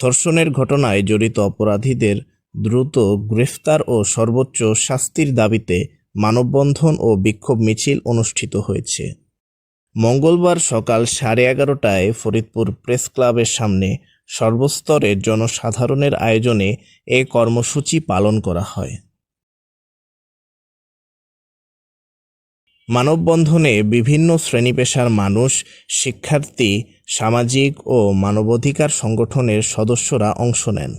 ধর্ষণের ঘটনায় জড়িত অপরাধীদের দ্রুত গ্রেফতার ও সর্বোচ্চ শাস্তির দাবিতে মানববন্ধন ও বিক্ষোভ মিছিল অনুষ্ঠিত হয়েছে। মঙ্গলবার সকাল 11:30টায় ফরিদপুর প্রেস ক্লাবের সামনে সর্বস্তরের জনসাধারণের আয়োজনে এ কর্মসূচি পালন করা হয়। মানববন্ধনে বিভিন্ন শ্রেণী-পেশার মানুষ, শিক্ষার্থী, সামাজিক ও মানবাধিকার সংগঠনের সদস্যরা অংশ নেন।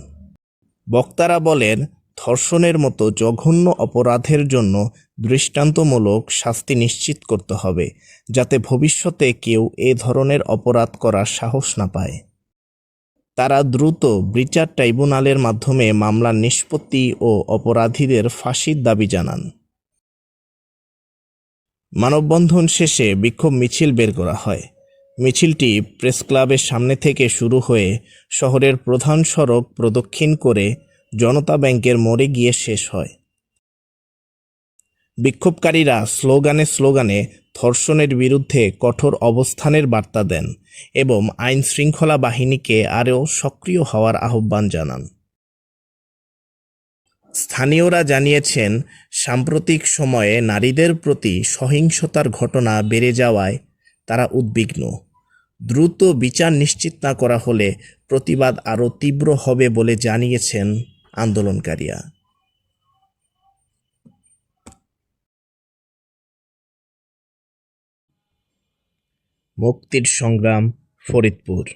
বক্তারা বলেন, ধর্ষণের মতো জঘন্য অপরাধের জন্য দৃষ্টান্তমূলক শাস্তি নিশ্চিত করতে হবে, যাতে ভবিষ্যতে কেউ এ ধরনের অপরাধ করার সাহস না পায়। তারা দ্রুত বিচার ট্রাইব্যুনালের মাধ্যমে মামলার নিষ্পত্তি ও অপরাধীদের ফাঁসির দাবি জানান। মানববন্ধন শেষে বিক্ষোভ মিছিল বের করা হয়। মিছিলটি প্রেস ক্লাবের সামনে থেকে শুরু হয়ে শহরের প্রধান সড়ক প্রদক্ষিণ করে জনতা ব্যাংকের মোড়ে গিয়ে শেষ হয়। বিক্ষোভকারীরা স্লোগানে ধর্ষণের বিরুদ্ধে কঠোর অবস্থানের বার্তা দেন এবং আইন-শৃঙ্খলা বাহিনীকে আরও সক্রিয় হওয়ার আহ্বান জানান। স্থানীয়রা জানিয়েছেন, সাম্প্রতিক সময়ে নারীদের প্রতি সহিংসতার ঘটনা বেড়ে যাওয়ায় তারা উদ্বিগ্ন। দ্রুত বিচার নিশ্চিত না করা হলে প্রতিবাদ আরও তীব্র হবে বলে জানিয়েছেন আন্দোলনকারীরা। মুক্তির সংগ্রাম, ফরিদপুর।